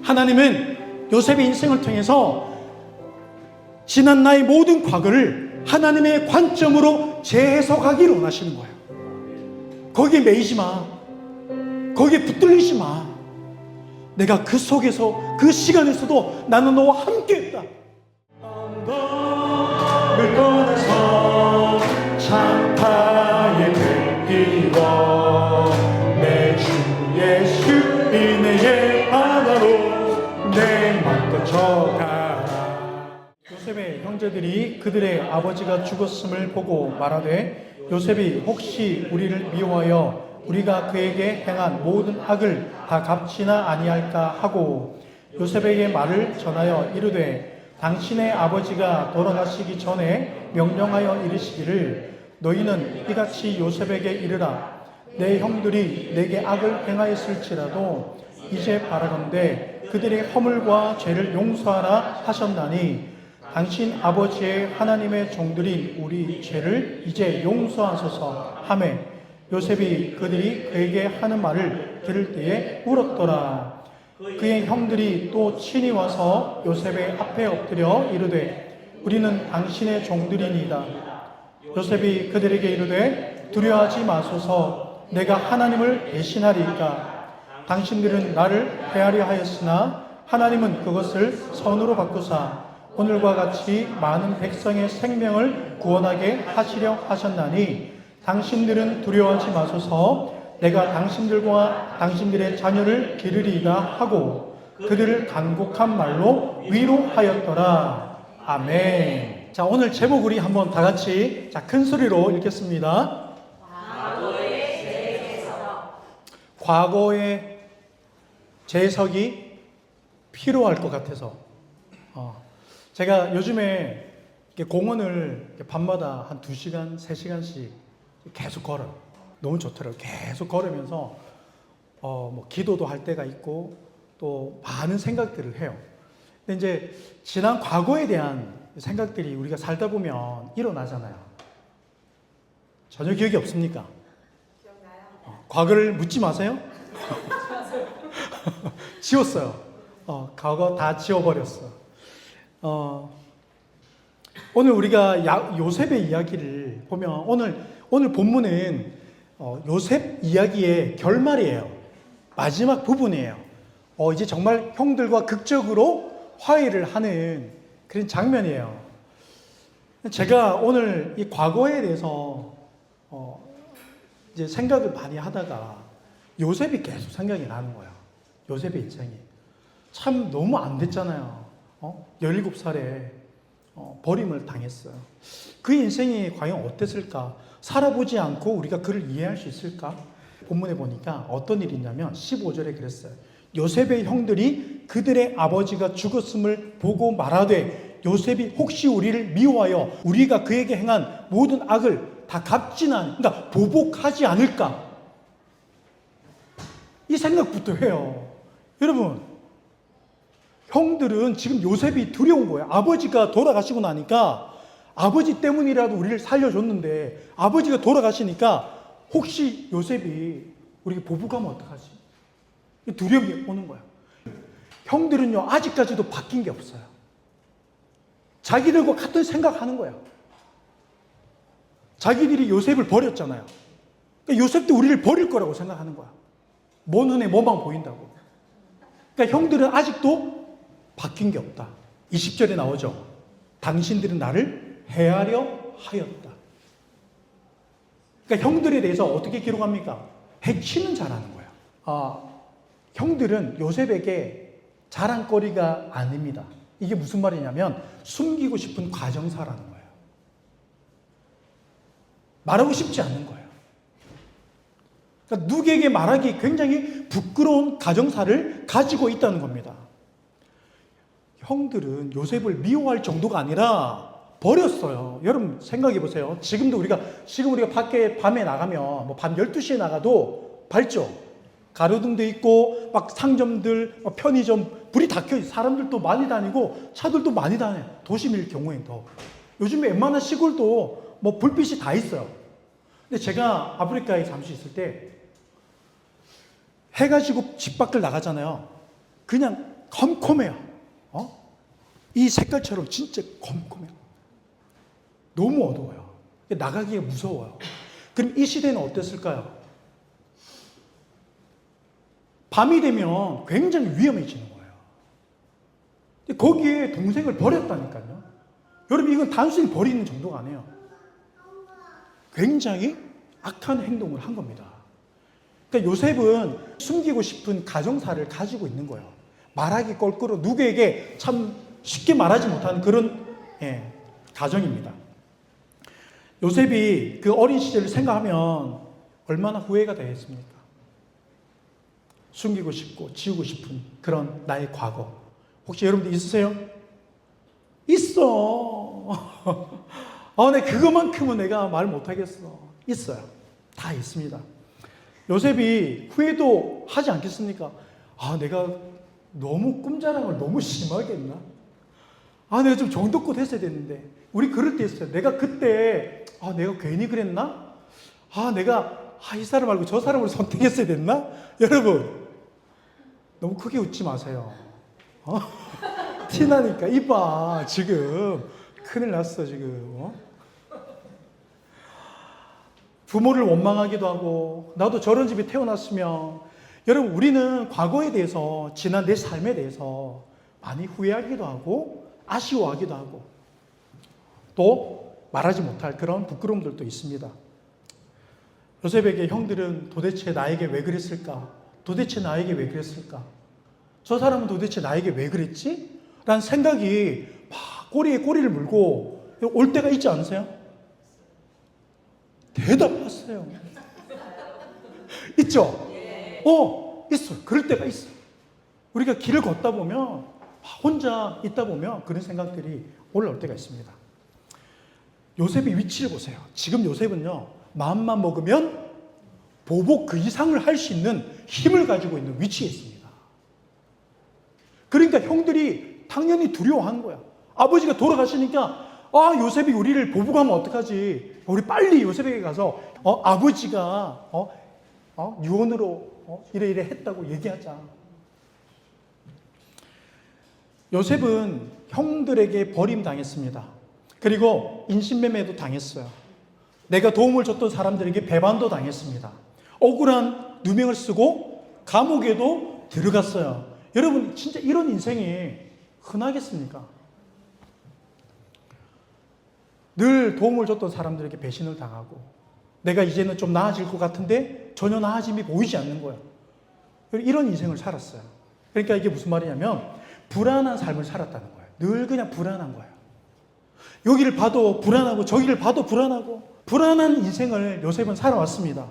하나님은 요셉의 인생을 통해서 지난 나의 모든 과거를 하나님의 관점으로 재해석하기를 원하시는 거예요. 거기에 매이지 마. 거기에 붙들리지 마. 내가 그 속에서, 그 시간에서도 나는 너와 함께했다. 언덕을 떠나서 창파에 뺏기고 내 주 예수 은혜의 바다로 내 맘 뻗쳐가. 요셉의 형제들이 그들의 아버지가 죽었음을 보고 말하되 요셉이 혹시 우리를 미워하여 우리가 그에게 행한 모든 악을 다 갚지나 아니할까 하고 요셉에게 말을 전하여 이르되 당신의 아버지가 돌아가시기 전에 명령하여 이르시기를 너희는 이같이 요셉에게 이르라. 내 형들이 내게 악을 행하였을지라도 이제 바라건대 그들의 허물과 죄를 용서하라 하셨나니 당신 아버지의 하나님의 종들인 우리 죄를 이제 용서하소서 하매 요셉이 그들이 그에게 하는 말을 들을 때에 울었더라. 그의 형들이 또 친히 와서 요셉의 앞에 엎드려 이르되 우리는 당신의 종들이니이다. 요셉이 그들에게 이르되 두려워하지 마소서. 내가 하나님을 배신하리이까. 당신들은 나를 해하려 하였으나 하나님은 그것을 선으로 바꾸사 오늘과 같이 많은 백성의 생명을 구원하게 하시려 하셨나니 당신들은 두려워하지 마소서. 내가 당신들과 당신들의 자녀를 기르리이다 하고 그들을 간곡한 말로 위로하였더라. 아멘. 자, 오늘 제목 우리 한번 다 같이 큰 소리로 읽겠습니다. 과거의 재해석이 필요할 것 같아서 제가 요즘에 공원을 밤마다 한 2시간, 3시간씩 계속 걸어요. 너무 좋더라고요. 계속 걸으면서 뭐 기도도 할 때가 있고 또 많은 생각들을 해요. 근데 이제 지난 과거에 대한 생각들이 우리가 살다 보면 일어나잖아요. 전혀 기억이 없습니까? 기억나요? 과거를 묻지 마세요. 지웠어요. 과거 다 지워버렸어. 오늘 우리가 요셉의 이야기를 보면 오늘 본문은 요셉 이야기의 결말이에요. 마지막 부분이에요. 이제 정말 형들과 극적으로 화해를 하는 그런 장면이에요. 제가 오늘 이 과거에 대해서 이제 생각을 많이 하다가 요셉이 계속 생각이 나는 거예요. 요셉의 인생이 참 너무 안 됐잖아요. 17살에 버림을 당했어요. 그 인생이 과연 어땠을까? 살아보지 않고 우리가 그를 이해할 수 있을까? 본문에 보니까 어떤 일이 있냐면 15절에 그랬어요. 요셉의 형들이 그들의 아버지가 죽었음을 보고 말하되 요셉이 혹시 우리를 미워하여 우리가 그에게 행한 모든 악을 다 갚지는 그러니까 보복하지 않을까? 이 생각부터 해요. 여러분, 형들은 지금 요셉이 두려운 거예요. 아버지가 돌아가시고 나니까 아버지 때문이라도 우리를 살려줬는데 아버지가 돌아가시니까 혹시 요셉이 우리가 보복하면 어떡하지? 두려움이 오는 거예요. 형들은요 아직까지도 바뀐 게 없어요. 자기들과 같은 생각하는 거예요. 자기들이 요셉을 버렸잖아요. 그러니까 요셉도 우리를 버릴 거라고 생각하는 거야. 먼 눈에 뭐만 보인다고. 그러니까 형들은 아직도 바뀐 게 없다. 20절에 나오죠. 당신들은 나를 해하려 하였다. 그러니까 형들에 대해서 어떻게 기록합니까? 해치는 자라는 거예요. 형들은 요셉에게 자랑거리가 아닙니다. 이게 무슨 말이냐면 숨기고 싶은 과정사라는 거예요. 말하고 싶지 않는 거예요. 그러니까 누구에게 말하기 굉장히 부끄러운 가정사를 가지고 있다는 겁니다. 형들은 요셉을 미워할 정도가 아니라 버렸어요. 여러분 생각해 보세요. 지금 우리가 밖에 밤에 나가면 뭐 밤 12시에 나가도 밝죠? 가로등도 있고 막 상점들, 편의점 불이 다 켜 있어요. 사람들도 많이 다니고 차들도 많이 다녀요. 도심일 경우엔 더. 요즘에 웬만한 시골도 뭐 불빛이 다 있어요. 근데 제가 아프리카에 잠시 있을 때 해가 지고 집 밖을 나가잖아요. 그냥 컴컴해요. 이 색깔처럼 진짜 컴컴해요. 너무 어두워요. 나가기가 무서워요. 그럼 이 시대는 어땠을까요? 밤이 되면 굉장히 위험해지는 거예요. 거기에 동생을 버렸다니까요. 여러분, 이건 단순히 버리는 정도가 아니에요. 굉장히 악한 행동을 한 겁니다. 그러니까 요셉은 숨기고 싶은 가정사를 가지고 있는 거예요. 말하기 껄끄러워 누구에게 참 쉽게 말하지 못하는 그런 가정입니다. 요셉이 그 어린 시절을 생각하면 얼마나 후회가 되겠습니까? 숨기고 싶고 지우고 싶은 그런 나의 과거. 혹시 여러분들 있으세요? 있어. 내 그거만큼은 내가 말 못하겠어. 있어요. 다 있습니다. 요셉이 후회도 하지 않겠습니까? 내가 너무 꿈자랑을 너무 심하게 했나? 내가 좀 정도껏 했어야 됐는데. 우리 그럴 때 있어요. 내가 그때, 내가 괜히 그랬나? 내가, 이 사람 말고 저 사람을 선택했어야 됐나? 여러분, 너무 크게 웃지 마세요. 티나니까. 이봐, 지금. 큰일 났어, 지금. 부모를 원망하기도 하고, 나도 저런 집에 태어났으면, 여러분, 우리는 과거에 대해서, 지난 내 삶에 대해서 많이 후회하기도 하고, 아쉬워하기도 하고, 또 말하지 못할 그런 부끄러움들도 있습니다. 요셉에게 형들은 도대체 나에게 왜 그랬을까? 도대체 나에게 왜 그랬을까? 저 사람은 도대체 나에게 왜 그랬지? 라는 생각이 막 꼬리에 꼬리를 물고 올 때가 있지 않으세요? 대답하세요. 있죠? 있어. 그럴 때가 있어. 우리가 길을 걷다 보면, 혼자 있다 보면 그런 생각들이 올라올 때가 있습니다. 요셉의 위치를 보세요. 지금 요셉은요, 마음만 먹으면 보복 그 이상을 할 수 있는 힘을 가지고 있는 위치에 있습니다. 그러니까 형들이 당연히 두려워한 거야. 아버지가 돌아가시니까, 요셉이 우리를 보복하면 어떡하지? 우리 빨리 요셉에게 가서, 아버지가, 유언으로, 이래 했다고 얘기하자. 요셉은 형들에게 버림당했습니다. 그리고 인신매매도 당했어요. 내가 도움을 줬던 사람들에게 배반도 당했습니다. 억울한 누명을 쓰고 감옥에도 들어갔어요. 여러분, 진짜 이런 인생이 흔하겠습니까? 늘 도움을 줬던 사람들에게 배신을 당하고, 내가 이제는 좀 나아질 것 같은데 전혀 나아짐이 보이지 않는 거예요. 이런 인생을 살았어요. 그러니까 이게 무슨 말이냐면, 불안한 삶을 살았다는 거예요. 늘 그냥 불안한 거예요. 여기를 봐도 불안하고 저기를 봐도 불안하고, 불안한 인생을 요셉은 살아왔습니다.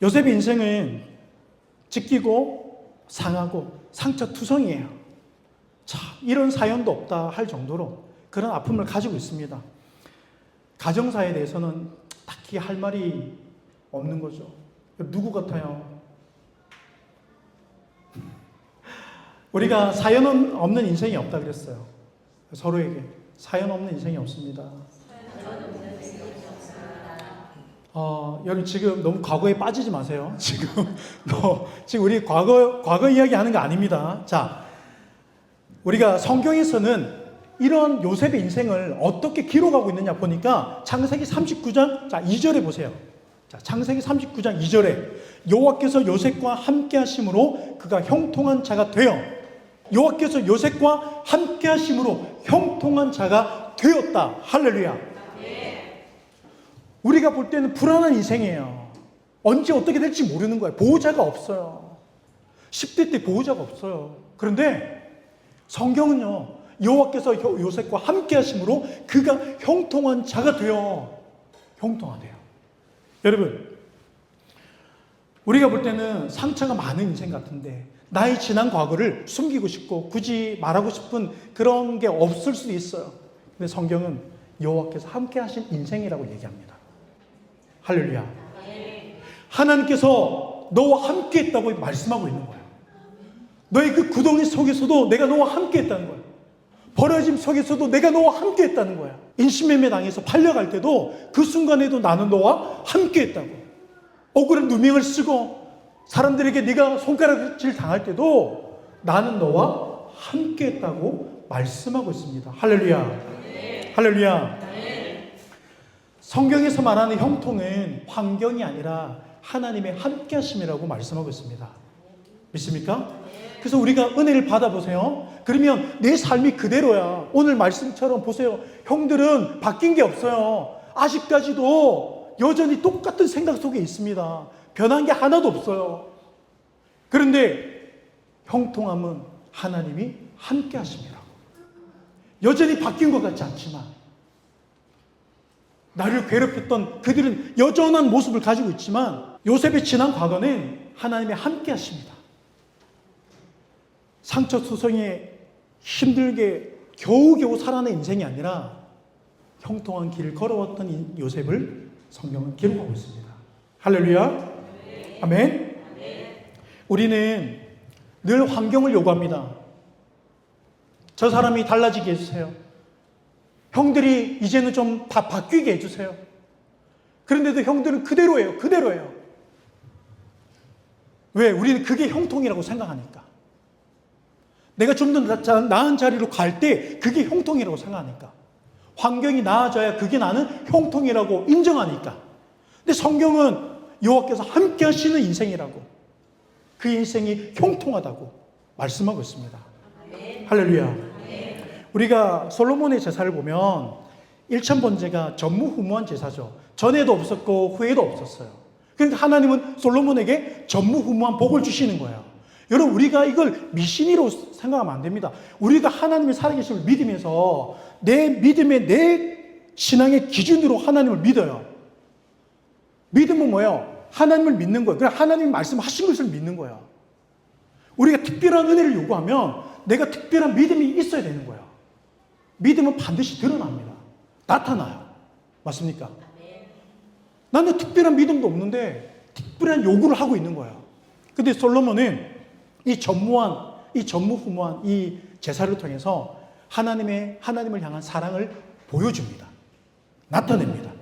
요셉의 인생은 찢기고 상하고 상처투성이에요. 이런 사연도 없다 할 정도로 그런 아픔을 가지고 있습니다. 가정사에 대해서는 딱히 할 말이 없는 거죠. 누구 같아요? 우리가 사연 없는 인생이 없다 그랬어요. 서로에게 사연 없는 인생이 없습니다. 여러분, 지금 너무 과거에 빠지지 마세요. 지금 우리 과거 이야기 하는 거 아닙니다. 자, 우리가 성경에서는 이런 요셉의 인생을 어떻게 기록하고 있느냐 보니까 창세기 39장 2절에 보세요. 자, 창세기 39장 2절에 여호와께서 요셉과 함께 하심으로 그가 형통한 자가 되어, 여호와께서 요셉과 함께 하심으로 형통한 자가 되었다. 할렐루야. 우리가 볼 때는 불안한 인생이에요. 언제 어떻게 될지 모르는 거예요. 보호자가 없어요. 10대 때 보호자가 없어요. 그런데 성경은요, 여호와께서 요셉과 함께 하심으로 그가 형통한 자가 되어 형통하대요. 여러분, 우리가 볼 때는 상처가 많은 인생 같은데 나의 지난 과거를 숨기고 싶고 굳이 말하고 싶은 그런 게 없을 수도 있어요. 근데 성경은 여호와께서 함께 하신 인생이라고 얘기합니다. 할렐루야. 하나님께서 너와 함께 했다고 말씀하고 있는 거예요. 너의 그 구덩이 속에서도 내가 너와 함께 했다는 거예요. 버려짐 속에서도 내가 너와 함께 했다는 거예요. 인신매매 당해서 팔려갈 때도 그 순간에도 나는 너와 함께 했다고. 억울한 누명을 쓰고 사람들에게 네가 손가락질 당할 때도 나는 너와 함께 했다고 말씀하고 있습니다. 할렐루야. 할렐루야. 성경에서 말하는 형통은 환경이 아니라 하나님의 함께 하심이라고 말씀하고 있습니다. 믿습니까? 그래서 우리가 은혜를 받아보세요. 그러면 내 삶이 그대로야. 오늘 말씀처럼 보세요. 형들은 바뀐 게 없어요. 아직까지도 여전히 똑같은 생각 속에 있습니다. 변한 게 하나도 없어요. 그런데 형통함은 하나님이 함께 하심이라고. 여전히 바뀐 것 같지 않지만 나를 괴롭혔던 그들은 여전한 모습을 가지고 있지만 요셉의 지난 과거는 하나님의 함께 하십니다. 상처투성이에 힘들게 겨우겨우 살아낸 인생이 아니라 형통한 길을 걸어왔던 이 요셉을 성경은 기록하고 있습니다. 할렐루야. 아멘. 우리는 늘 환경을 요구합니다. 저 사람이 달라지게 해주세요. 형들이 이제는 좀 다 바뀌게 해주세요. 그런데도 형들은 그대로예요. 그대로예요. 왜? 우리는 그게 형통이라고 생각하니까. 내가 좀 더 나은 자리로 갈 때 그게 형통이라고 생각하니까. 환경이 나아져야 그게 나는 형통이라고 인정하니까. 근데 성경은 여호와께서 함께 하시는 인생이라고, 그 인생이 형통하다고 말씀하고 있습니다. 할렐루야. 우리가 솔로몬의 제사를 보면 1천 번제가 전무후무한 제사죠. 전에도 없었고 후에도 없었어요. 그러니까 하나님은 솔로몬에게 전무후무한 복을 주시는 거예요. 여러분, 우리가 이걸 미신이로 생각하면 안 됩니다. 우리가 하나님의 살아계심을 믿으면서 내 믿음의, 내 신앙의 기준으로 하나님을 믿어요. 믿음은 뭐예요? 하나님을 믿는 거예요. 그냥 하나님이 말씀하신 것을 믿는 거예요. 우리가 특별한 은혜를 요구하면 내가 특별한 믿음이 있어야 되는 거예요. 믿음은 반드시 드러납니다. 나타나요. 맞습니까? 나는 특별한 믿음도 없는데 특별한 요구를 하고 있는 거예요. 근데 솔로몬은 이 전무후무한 이 제사를 통해서 하나님을 향한 사랑을 보여줍니다. 나타냅니다.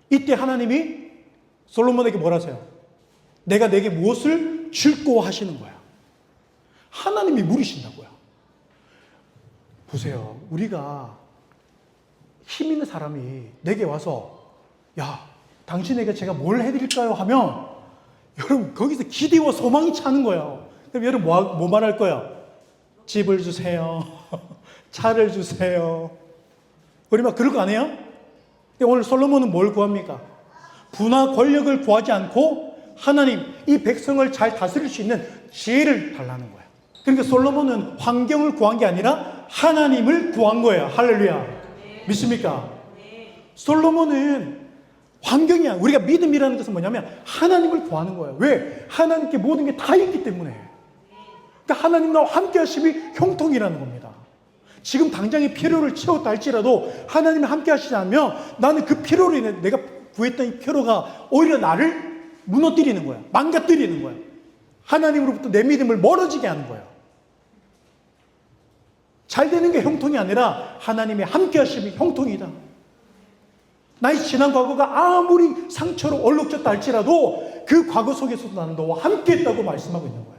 이때 하나님이 솔로몬에게 뭐라 하세요? 내가 내게 무엇을 줄꼬 하시는 거야. 하나님이 물으신다고요. 보세요. 우리가 힘 있는 사람이 내게 와서 야, 당신에게 제가 뭘 해드릴까요? 하면 여러분 거기서 기대와 소망이 차는 거예요. 그럼 여러분 뭐 말할 거야? 집을 주세요. 차를 주세요. 우리 막 그럴 거 아니에요? 근데 오늘 솔로몬은 뭘 구합니까? 부나 권력을 구하지 않고 하나님, 이 백성을 잘 다스릴 수 있는 지혜를 달라는 거예요. 그러니까 솔로몬은 환경을 구한 게 아니라 하나님을 구한 거예요. 할렐루야. 믿습니까? 솔로몬은 환경이 아니라, 우리가 믿음이라는 것은 뭐냐면 하나님을 구하는 거예요. 왜? 하나님께 모든 게 다 있기 때문에. 그러니까 하나님 나와 함께 하심이 형통이라는 겁니다. 지금 당장의 필요를 채웠다 할지라도 하나님이 함께 하시지 않으면 나는 그 필요로 인해 내가 구했던 이 필요가 오히려 나를 무너뜨리는 거야. 망가뜨리는 거야. 하나님으로부터 내 믿음을 멀어지게 하는 거야. 잘 되는 게 형통이 아니라 하나님의 함께 하심이 형통이다. 나의 지난 과거가 아무리 상처로 얼룩졌다 할지라도 그 과거 속에서도 나는 너와 함께 했다고 말씀하고 있는 거야.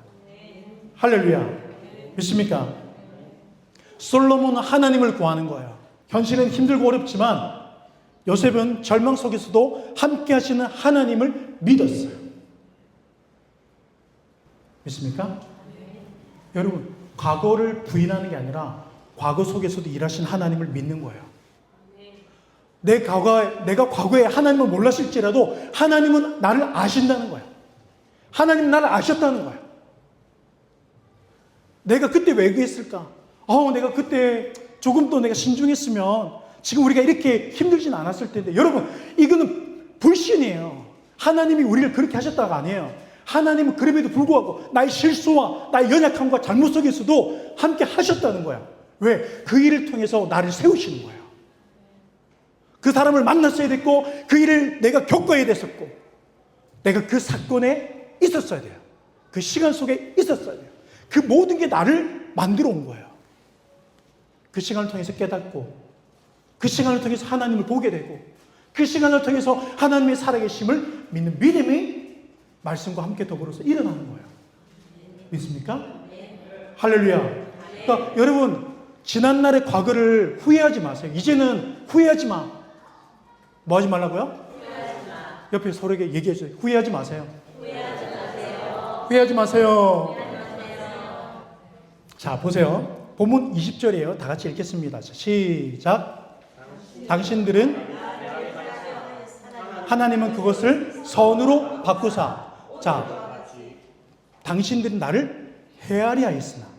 할렐루야. 믿습니까? 솔로몬은 하나님을 구하는 거예요. 현실은 힘들고 어렵지만 요셉은 절망 속에서도 함께 하시는 하나님을 믿었어요. 믿습니까? 여러분, 과거를 부인하는 게 아니라 과거 속에서도 일하신 하나님을 믿는 거예요. 내가 과거에 하나님을 몰랐을지라도 하나님은 나를 아신다는 거예요. 하나님은 나를 아셨다는 거예요. 내가 그때 왜 그랬을까? 내가 그때 조금 더 내가 신중했으면 지금 우리가 이렇게 힘들진 않았을 텐데. 여러분, 이거는 불신이에요. 하나님이 우리를 그렇게 하셨다가 아니에요. 하나님은 그럼에도 불구하고 나의 실수와 나의 연약함과 잘못 속에서도 함께 하셨다는 거야. 왜? 그 일을 통해서 나를 세우시는 거예요. 그 사람을 만났어야 됐고 그 일을 내가 겪어야 됐었고 내가 그 사건에 있었어야 돼요. 그 시간 속에 있었어야 돼요. 그 모든 게 나를 만들어 온 거예요. 그 시간을 통해서 깨닫고 그 시간을 통해서 하나님을 보게 되고 그 시간을 통해서 하나님의 살아계심을 믿는 믿음이 말씀과 함께 더불어서 일어나는 거예요. 믿습니까? 할렐루야. 그러니까 여러분, 지난날의 과거를 후회하지 마세요. 이제는 후회하지 마. 뭐 하지 말라고요? 옆에 서로에게 얘기해 주세요. 후회하지 마세요. 후회하지 마세요. 자, 보세요. 본문 20절이에요. 다 같이 읽겠습니다. 자, 시작. 당신들은 하나님은 그것을 선으로 바꾸사. 자, 당신들은 나를 헤아리 하였으나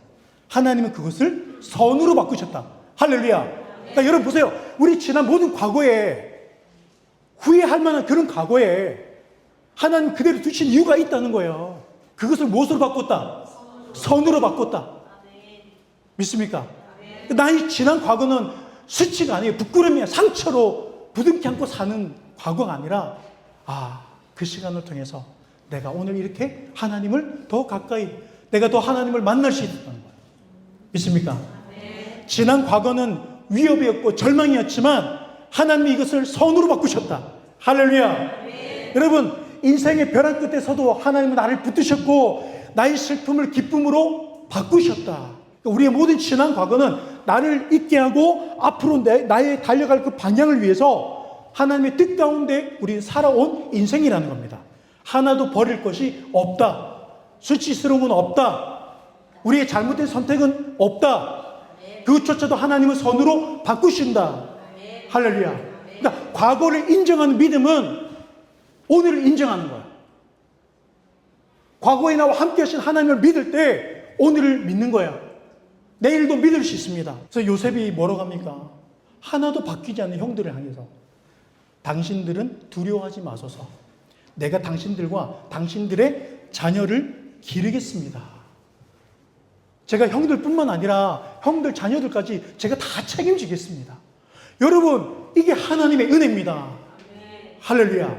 하나님은 그것을 선으로 바꾸셨다. 할렐루야. 그러니까 여러분 보세요. 우리 지난 모든 과거에 후회할 만한 그런 과거에 하나님 그대로 두신 이유가 있다는 거예요. 그것을 무엇으로 바꿨다? 선으로 바꿨다. 믿습니까? 나의 지난 과거는 수치가 아니에요. 부끄러움이야. 상처로 부둥켜 안고 사는 과거가 아니라 그 시간을 통해서 내가 오늘 이렇게 하나님을 더 가까이, 내가 더 하나님을 만날 수 있다는 거예요. 믿습니까? 지난 과거는 위협이었고 절망이었지만 하나님이 이것을 선으로 바꾸셨다. 할렐루야. 여러분, 인생의 벼랑 끝에서도 하나님은 나를 붙드셨고 나의 슬픔을 기쁨으로 바꾸셨다. 우리의 모든 지난 과거는 나를 잊게 하고 앞으로 나의 달려갈 그 방향을 위해서 하나님의 뜻 가운데 우리는 살아온 인생이라는 겁니다. 하나도 버릴 것이 없다. 수치스러운 건 없다. 우리의 잘못된 선택은 없다. 그것조차도 하나님은 선으로 바꾸신다. 할렐루야. 그러니까 과거를 인정하는 믿음은 오늘을 인정하는 거야. 과거에 나와 함께 하신 하나님을 믿을 때 오늘을 믿는 거야. 내일도 믿을 수 있습니다. 그래서 요셉이 뭐라고 합니까? 하나도 바뀌지 않는 형들을 향해서 당신들은 두려워하지 마소서. 내가 당신들과 당신들의 자녀를 기르겠습니다. 제가 형들뿐만 아니라 형들 자녀들까지 제가 다 책임지겠습니다. 여러분, 이게 하나님의 은혜입니다. 할렐루야.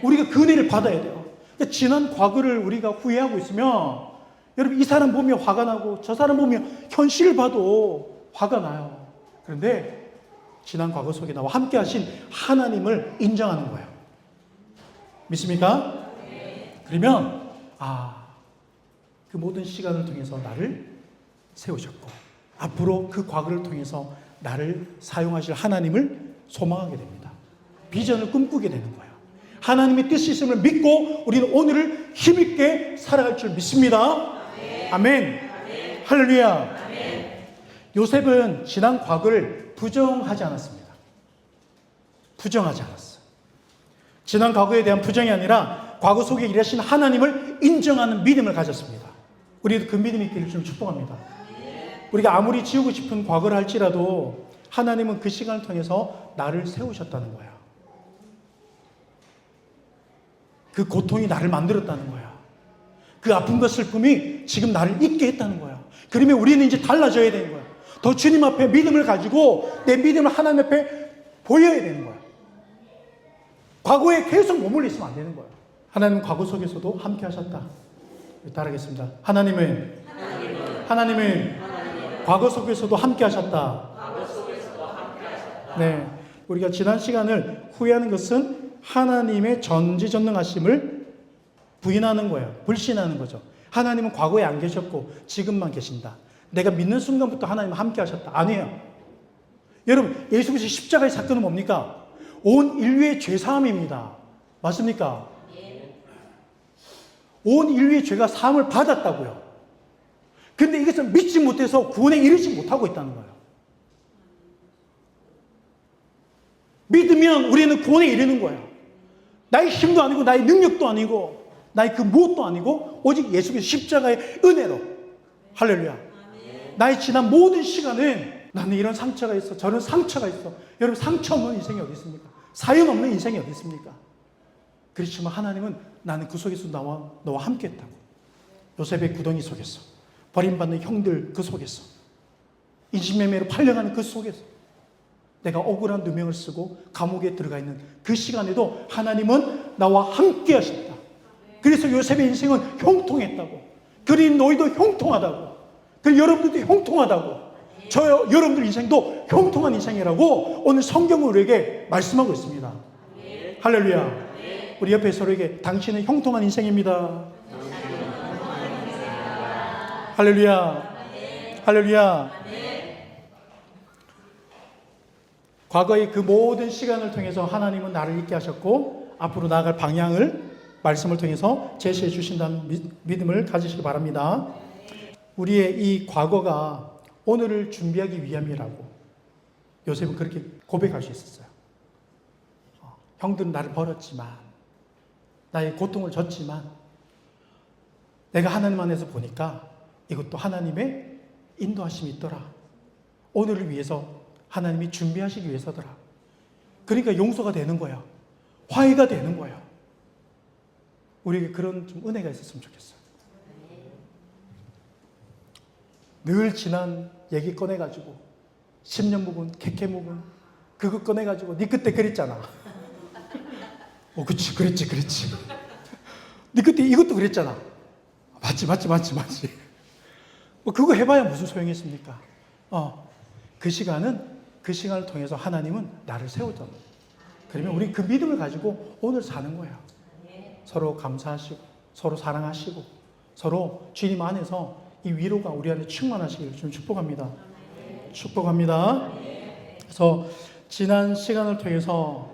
우리가 그 은혜를 받아야 돼요. 그러니까 지난 과거를 우리가 후회하고 있으면 여러분, 이 사람 보면 화가 나고 저 사람 보면 현실을 봐도 화가 나요. 그런데 지난 과거 속에 나와 함께 하신 하나님을 인정하는 거예요. 믿습니까? 그러면 그 모든 시간을 통해서 나를 세우셨고 앞으로 그 과거를 통해서 나를 사용하실 하나님을 소망하게 됩니다. 비전을 꿈꾸게 되는 거예요. 하나님의 뜻이 있음을 믿고 우리는 오늘을 힘있게 살아갈 줄 믿습니다. 아멘. 할렐루야. 요셉은 지난 과거를 부정하지 않았습니다. 부정하지 않았어요. 지난 과거에 대한 부정이 아니라 과거 속에 일하신 하나님을 인정하는 믿음을 가졌습니다. 우리도 그 믿음이 있기를 좀 축복합니다. 우리가 아무리 지우고 싶은 과거를 할지라도 하나님은 그 시간을 통해서 나를 세우셨다는 거야. 그 고통이 나를 만들었다는 거야. 그 아픔과 슬픔이 지금 나를 잊게 했다는 거야. 그러면 우리는 이제 달라져야 되는 거야. 더 주님 앞에 믿음을 가지고 내 믿음을 하나님 앞에 보여야 되는 거야. 과거에 계속 머물러 있으면 안 되는 거야. 하나님은 과거 속에서도 함께 하셨다. 따르겠습니다. 하나님은 과거 속에서도 함께 하셨다. 네, 우리가 지난 시간을 후회하는 것은 하나님의 전지전능하심을 부인하는 거예요. 불신하는 거죠. 하나님은 과거에 안 계셨고 지금만 계신다. 내가 믿는 순간부터 하나님은 함께 하셨다. 아니에요. 여러분, 예수 그리스도의 십자가의 사건은 뭡니까? 온 인류의 죄사함입니다. 맞습니까? 온 인류의 죄가 사함을 받았다고요. 그런데 이것을 믿지 못해서 구원에 이르지 못하고 있다는 거예요. 믿으면 우리는 구원에 이르는 거예요. 나의 힘도 아니고 나의 능력도 아니고 나의 그 무엇도 아니고 오직 예수의 십자가의 은혜로. 할렐루야. 나의 지난 모든 시간은 나는 이런 상처가 있어, 저런 상처가 있어. 여러분, 상처 없는 인생이 어디 있습니까? 사연 없는 인생이 어디 있습니까? 그렇지만 하나님은 나는 그 속에서 너와 함께 했다고. 요셉의 구덩이 속에서, 버림받는 형들 그 속에서, 인신매매로 팔려가는 그 속에서 내가 억울한 누명을 쓰고 감옥에 들어가 있는 그 시간에도 하나님은 나와 함께 하셨다. 그래서 요셉의 인생은 형통했다고. 그리고 너희도 형통하다고. 그리고 여러분들도 형통하다고. 여러분들 인생도 형통한 인생이라고 오늘 성경은 우리에게 말씀하고 있습니다. 할렐루야. 우리 옆에 서로에게 당신은 형통한 인생입니다. 할렐루야. 할렐루야. 과거의 그 모든 시간을 통해서 하나님은 나를 있게 하셨고 앞으로 나아갈 방향을 말씀을 통해서 제시해 주신다는 믿음을 가지시기 바랍니다. 우리의 이 과거가 오늘을 준비하기 위함이라고 요셉은 그렇게 고백할 수 있었어요. 형들은 나를 버렸지만, 나의 고통을 줬지만 내가 하나님 안에서 보니까 이것도 하나님의 인도하심이 있더라. 오늘을 위해서 하나님이 준비하시기 위해서더라. 그러니까 용서가 되는 거야. 화해가 되는 거야. 우리에게 그런 좀 은혜가 있었으면 좋겠어요. 늘 지난 얘기 꺼내가지고 10년 묵은 캐캐 묵은 그거 꺼내가지고 네 그때 그랬잖아. 그치 그랬지 네 그때 이것도 그랬잖아. 맞지 그거 해봐야 무슨 소용이 있습니까? 그 시간을 통해서 하나님은 나를 세우잖아. 그러면 우리 그 믿음을 가지고 오늘 사는 거야. 서로 감사하시고 서로 사랑하시고 서로 주님 안에서 이 위로가 우리 안에 충만하시기를 좀 축복합니다. 축복합니다. 그래서 지난 시간을 통해서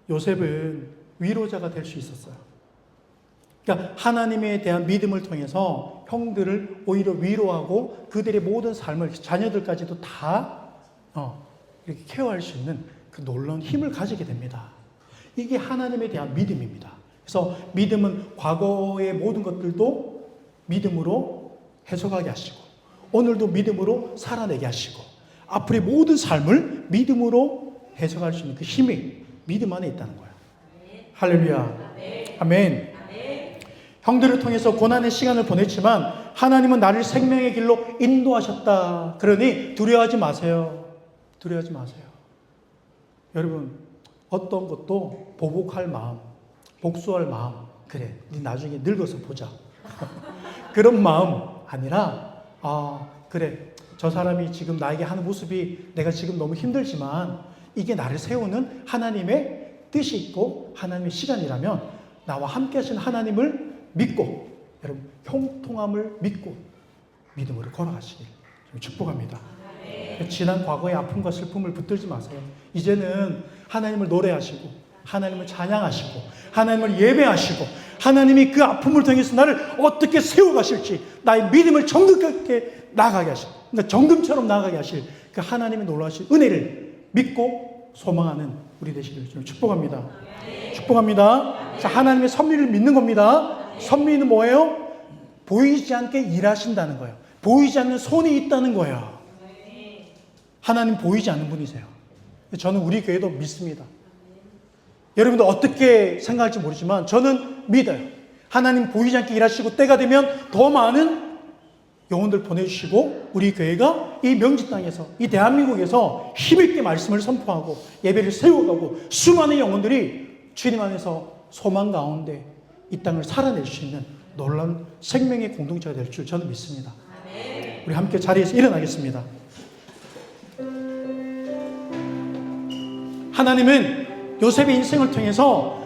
요셉은 위로자가 될 수 있었어요. 그러니까 하나님에 대한 믿음을 통해서 형들을 오히려 위로하고 그들의 모든 삶을 자녀들까지도 다 이렇게 케어할 수 있는 그 놀라운 힘을 가지게 됩니다. 이게 하나님에 대한 믿음입니다. 그래서 믿음은 과거의 모든 것들도 믿음으로 해석하게 하시고 오늘도 믿음으로 살아내게 하시고 앞으로의 모든 삶을 믿음으로 해석할 수 있는 그 힘이 믿음 안에 있다는 거예요. 할렐루야. 아멘. 형들을 통해서 고난의 시간을 보냈지만 하나님은 나를 생명의 길로 인도하셨다. 그러니 두려워하지 마세요. 두려워하지 마세요. 여러분, 어떤 것도 보복할 마음, 복수할 마음, 그래, 네 나중에 늙어서 보자. 그런 마음 아니라, 그래, 저 사람이 지금 나에게 하는 모습이 내가 지금 너무 힘들지만 이게 나를 세우는 하나님의 뜻이 있고 하나님의 시간이라면 나와 함께 하신 하나님을 믿고, 여러분, 형통함을 믿고 믿음으로 걸어가시길 축복합니다. 지난 과거의 아픔과 슬픔을 붙들지 마세요. 이제는 하나님을 노래하시고 하나님을 찬양하시고 하나님을 예배하시고 하나님이 그 아픔을 통해서 나를 어떻게 세워가실지 나의 믿음을 정금하게 나아가게 하실, 그러니까 정금처럼 나아가게 하실 그 하나님의 놀라우신 은혜를 믿고 소망하는 우리 되시기를 좀 축복합니다. 축복합니다. 자, 하나님의 섭리를 믿는 겁니다. 섭리는 뭐예요? 보이지 않게 일하신다는 거예요. 보이지 않는 손이 있다는 거예요. 하나님 보이지 않는 분이세요. 저는 우리 교회도 믿습니다. 여러분들 어떻게 생각할지 모르지만 저는 믿어요. 하나님 보이지 않게 일하시고 때가 되면 더 많은 영혼들 보내주시고 우리 교회가 이 명지 땅에서 이 대한민국에서 힘있게 말씀을 선포하고 예배를 세워가고 수많은 영혼들이 주님 안에서 소망 가운데 이 땅을 살아낼 수 있는 놀라운 생명의 공동체가 될 줄 저는 믿습니다. 우리 함께 자리에서 일어나겠습니다. 하나님은 요셉의 인생을 통해서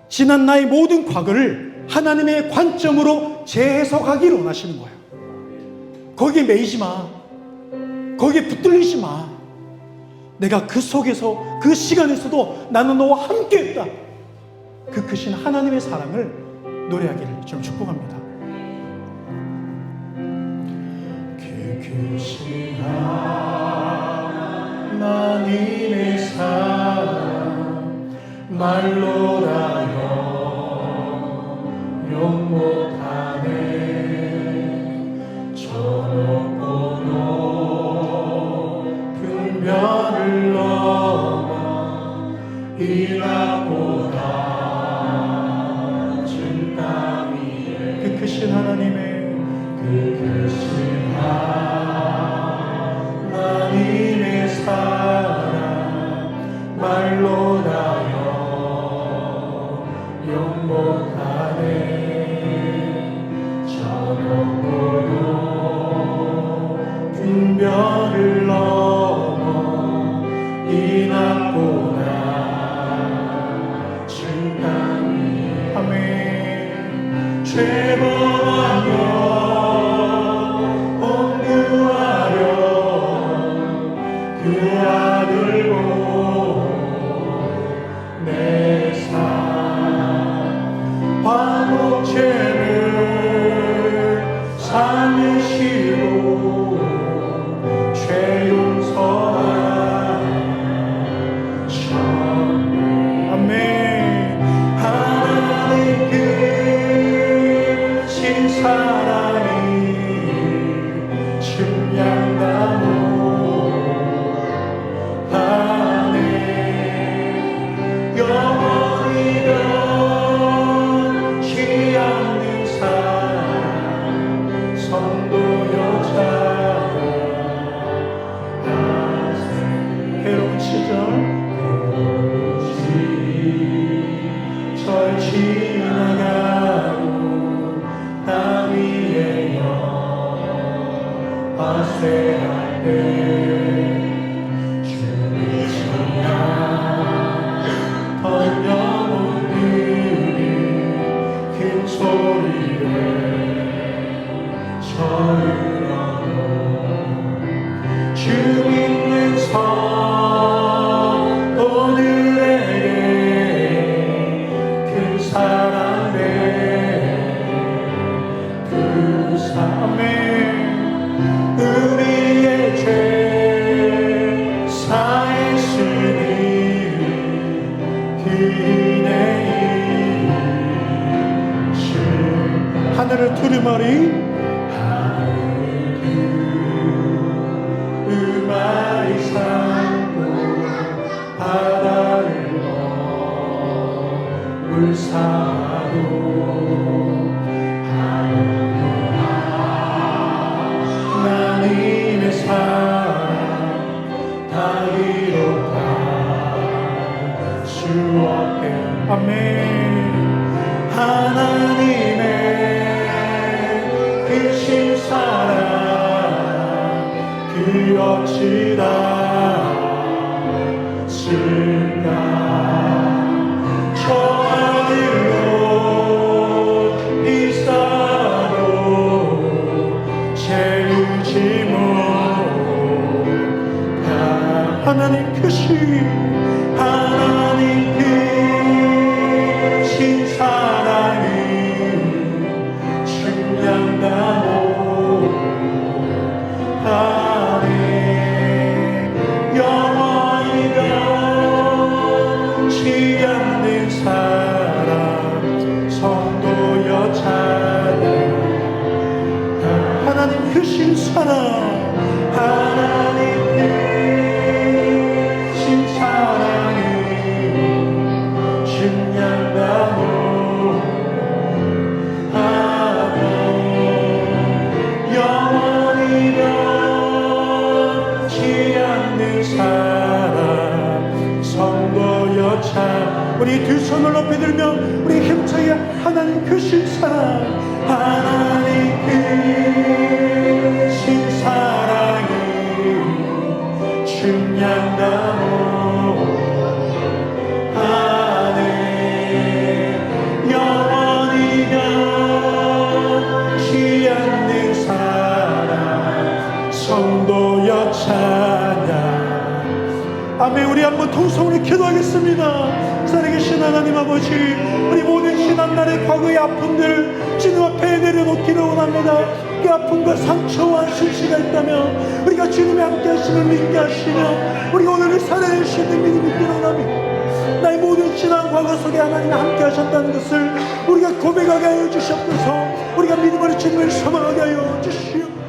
지난 나의 모든 과거를 하나님의 관점으로 재해석하기를 원하시는 거예요. 거기에 매이지 마. 거기에 붙들리지 마. 내가 그 속에서 그 시간에서도 나는 너와 함께 했다. 그 크신 하나님의 사랑을 노래하기를 좀 축복합니다. 그 크신 하나님의 사랑 말로라여 용 못하네. 저 높고 높은 별을 넘어 이 낮보다 낮은 땅 위에 그 크신 하나님의 그 크신 하나님의 사랑 말로라여 용 못하네. 저 높고 오시고 죄 용서하셨네. 아멘. 하나님 크신 사랑이 측량나무 안에 영원히 변치 않는 사랑 성도 여자 괴로운 시절 지나가고 나 위에 영화쇠할 때 주의 찬양 던져놓는 큰 소리를 저으러도 주 믿는 성도들에게 그 사랑의 그 삶에 우리의 죄 사했으니 그 은혜이 하늘을 두루마리 두루마리 삼고 바다를 물 삼아도 하나님의 사랑 다 이루어갈 수 없게. 아멘. 하나님의 크신 사랑 그 어찌다 쓸까. 저 하늘로 있어도 채우지 못한 하나님 크신 사랑이 측량나무 안에 영원히 변치 않는 사랑 성도여 찬양. 하나님 크신 사랑 하나님 크신 사랑이 측량나무 안에 영원히 변치 않는 사랑 성도여 찬양. 우리 두 손을 높이 들며 우리 힘차게 하나님 크신 사랑 하나님 크신 사랑이 측량나무 안에 영원히 변치 않는 사랑 성도여 찬양. 아멘. 우리 한번 통성으로 기도하겠습니다. 살아계신 하나님 아버지, 우리 모든 지난날의 과거의 아픔들 주님 앞에 내려놓기를 원합니다. 그 아픔과 상처와 실시가 있다면 우리가 주님의 함께 하심을 믿게 하시며 우리가 오늘을 살아낼 수 있는 믿음이 있기를 원합니다. 나의 모든 지난 과거 속에 하나님이 함께 하셨다는 것을 우리가 고백하게 하여 주시옵소서. 우리가 믿음으로 주님을 소망하게 하여 주시옵소서.